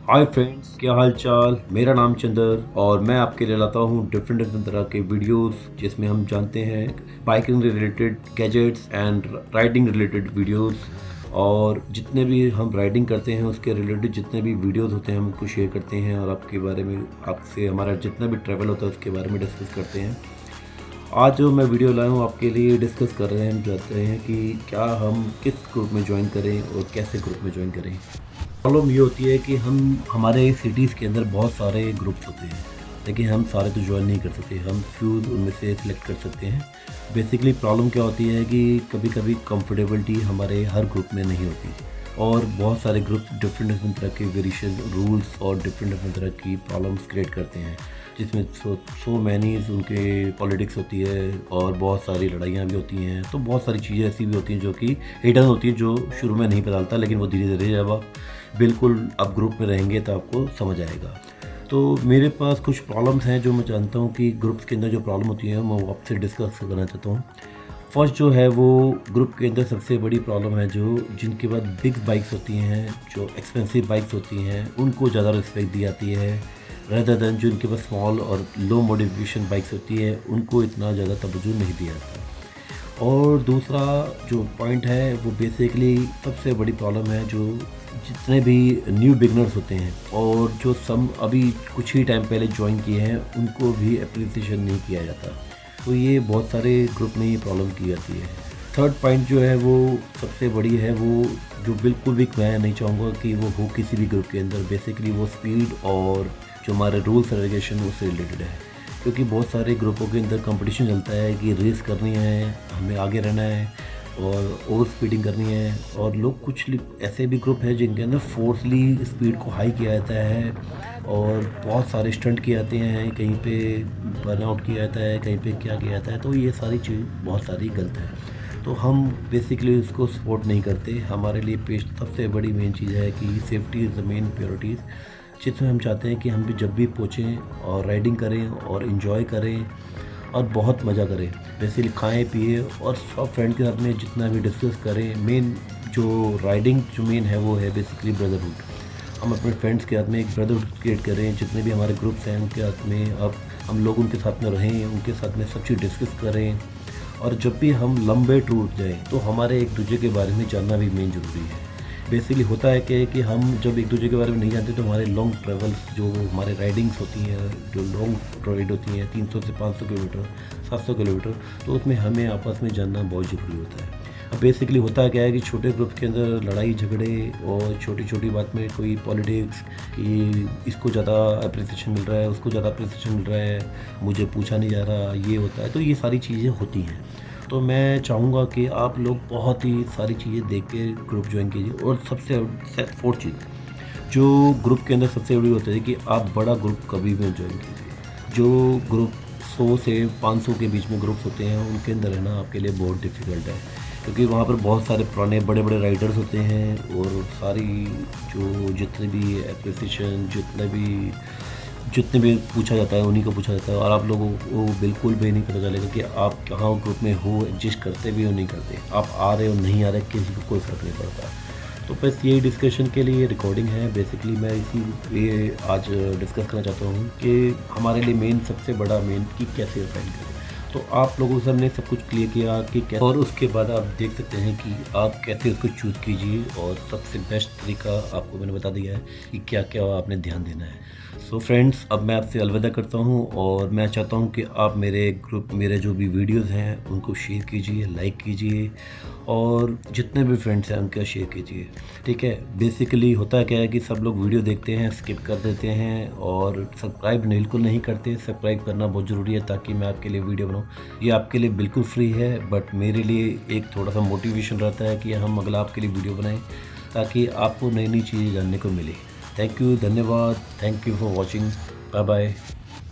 Hi friends, क्या हाल चाल। मेरा नाम चंदर और मैं आपके लिए लाता हूँ डिफरेंट डिफरेंट तरह के वीडियोस जिसमें हम जानते हैं biking related gadgets and riding related videos. और जितने भी हम राइडिंग करते हैं उसके रिलेटेड जितने भी वीडियोस होते हैं हम उनको शेयर करते हैं और आपके बारे में आपसे हमारा जितना भी ट्रैवल होता है उसके बारे में डिस्कस करते हैं। आज जो मैं वीडियो लाया हूँ आपके लिए डिस्कस कर रहे हैं, हम चाहते हैं कि क्या हम किस ग्रुप में ज्वाइन करें और कैसे ग्रुप में ज्वाइन करें। प्रॉब्लम ये होती है कि हम हमारे सिटीज़ के अंदर बहुत सारे ग्रुप्स होते हैं लेकिन हम सारे तो ज्वाइन नहीं कर सकते, हम फ्यू उनमें से सिलेक्ट कर सकते हैं। बेसिकली प्रॉब्लम क्या होती है कि कभी कभी कंफर्टेबिलिटी हमारे हर ग्रुप में नहीं होती और बहुत सारे ग्रुप डिफरेंट डिफरेंट तरह के वेरिएशन रूल्स और डिफरेंट डिफरेंट तरह की प्रॉब्लम्स क्रिएट करते हैं जिसमें सो मैनी उनके पॉलिटिक्स होती है और बहुत सारी लड़ाइयाँ भी होती हैं। तो बहुत सारी चीज़ें ऐसी भी होती हैं जो कि हिडन होती हैं, जो शुरू में नहीं पता चलता लेकिन वो धीरे धीरे जब आप बिल्कुल आप ग्रुप में रहेंगे तो आपको समझ आएगा। तो मेरे पास कुछ प्रॉब्लम्स हैं जो मैं जानता हूँ कि ग्रुप्स के अंदर जो प्रॉब्लम होती है मैं वो आपसे डिस्कस करना चाहता हूँ। फर्स्ट जो है वो ग्रुप के अंदर सबसे बड़ी प्रॉब्लम है जो जिनके पास बिग बाइक्स होती हैं, जो एक्सपेंसिव बाइक्स होती हैं उनको ज़्यादा रिस्पेक्ट दी जाती है रेदर देन जो इनके पास स्मॉल और लो मॉडिफिकेशन बाइक्स होती है उनको इतना ज़्यादा तवज्जो नहीं दिया जाता। और दूसरा जो पॉइंट है वो बेसिकली सबसे बड़ी प्रॉब्लम है जो जितने भी न्यू बिगनर्स होते हैं और जो सम अभी कुछ ही टाइम पहले ज्वाइन किए हैं उनको भी अप्रिसिएशन नहीं किया जाता। तो ये बहुत सारे ग्रुप में ये प्रॉब्लम की जाती है। थर्ड पॉइंट जो है वो सबसे बड़ी है, वो जो बिल्कुल भी मैं नहीं चाहूँगा कि वो हो किसी भी ग्रुप के अंदर। बेसिकली वो स्पीड और जो हमारे रूल्स रेगुलेशन उससे रिलेटेड है, क्योंकि बहुत सारे ग्रुपों के अंदर कंपटीशन चलता है कि रेस करनी है, हमें आगे रहना है और ओवर स्पीडिंग करनी है। और लोग कुछ ऐसे भी ग्रुप हैं जिनके अंदर फोर्सली स्पीड को हाई किया जाता है और बहुत सारे स्टंट किए जाते हैं, कहीं पे बर्नआउट किया जाता है, कहीं पे क्या किया जाता है। तो ये सारी चीज़ बहुत सारी गलत है, तो हम बेसिकली उसको सपोर्ट नहीं करते। हमारे लिए पेश सबसे बड़ी मेन चीज़ है कि सेफ्टी इज़ द मेन प्योरिटीज़, जिसमें हम चाहते हैं कि हम भी जब भी पहुँचें और राइडिंग करें और इन्जॉय करें और बहुत मज़ा करें। बेसिकली खाएं पिए और सब फ्रेंड के साथ में जितना भी डिस्कस करें। मेन जो राइडिंग जो मेन है वो है बेसिकली ब्रदरहुड। हम अपने फ्रेंड्स के साथ में एक ब्रदरहुड क्रिएट करें, जितने भी हमारे ग्रुप्स हैं उनके साथ में अब हम लोग उनके साथ में रहें, उनके साथ में सब चीज़ डिस्कस करें। और जब भी हम लंबे टूर जाएँ तो हमारे एक दूसरे के बारे में जानना भी मेन ज़रूरी है। बेसिकली होता है कि हम जब एक दूसरे के बारे में नहीं जानते तो हमारे लॉन्ग ट्रैवल्स जो हमारे राइडिंग्स होती हैं, जो लॉन्ग राइड होती हैं 300 से 500 किलोमीटर, 700 किलोमीटर, तो उसमें हमें आपस में जानना बहुत ज़रूरी होता है। अब बेसिकली होता क्या है कि छोटे ग्रुप के अंदर लड़ाई झगड़े और छोटी छोटी बात में कोई पॉलिटिक्स कि इसको ज़्यादा अप्रिसिएशन मिल रहा है, उसको ज़्यादा अप्रिसिएशन मिल रहा है, मुझे पूछा नहीं जा रहा, ये होता है। तो ये सारी चीज़ें होती हैं। तो मैं चाहूँगा कि आप लोग बहुत ही सारी चीज़ें देख के ग्रुप ज्वाइन कीजिए। और सबसे फोर्थ चीज़ जो ग्रुप के अंदर सबसे बड़ी होती है कि आप बड़ा ग्रुप कभी भी ज्वाइन कीजिए। जो ग्रुप 100 से 500 के बीच में ग्रुप्स होते हैं उनके अंदर रहना आपके लिए बहुत डिफ़िकल्ट है, क्योंकि वहाँ पर बहुत सारे पुराने बड़े बड़े राइडर्स होते हैं और सारी जो जितने भी एप्रिसिएशन जितने भी पूछा जाता है उन्हीं को पूछा जाता है और आप लोगों को बिल्कुल भी नहीं पता चलेगा कि आप कहाँ ग्रुप में हो, एडजस्ट करते भी हो नहीं करते, आप आ रहे हो नहीं आ रहे, किसी को कोई फ़र्क नहीं पड़ता। तो बस यही डिस्कशन के लिए रिकॉर्डिंग है। बेसिकली मैं इसी ये आज डिस्कस करना चाहता हूँ कि हमारे लिए मेन सबसे बड़ा मेन कि कैसे डिफाइन करें। तो आप लोगों से हमने सब कुछ क्लियर किया कि कैसे, और उसके बाद आप देख सकते हैं कि आप कैसे उसको चूज़ कीजिए। और सबसे बेस्ट तरीका आपको मैंने बता दिया है कि क्या क्या आपने ध्यान देना है। सो फ्रेंड्स, अब मैं आपसे अलविदा करता हूँ और मैं चाहता हूँ कि आप मेरे जो भी वीडियोस हैं उनको शेयर कीजिए, लाइक कीजिए और जितने भी फ्रेंड्स हैं उनका शेयर कीजिए। ठीक है, बेसिकली होता क्या है कि सब लोग वीडियो देखते हैं, स्किप कर देते हैं और सब्सक्राइब बिल्कुल नहीं करते। सब्सक्राइब करना बहुत ज़रूरी है ताकि मैं आपके लिए वीडियो बनाऊँ। ये आपके लिए बिल्कुल फ्री है, बट मेरे लिए एक थोड़ा सा मोटिवेशन रहता है कि हम अगला आपके लिए वीडियो बनाएं ताकि आपको नई नई चीज़ें जानने को मिले। थैंक यू, धन्यवाद, thank you for watching, bye bye.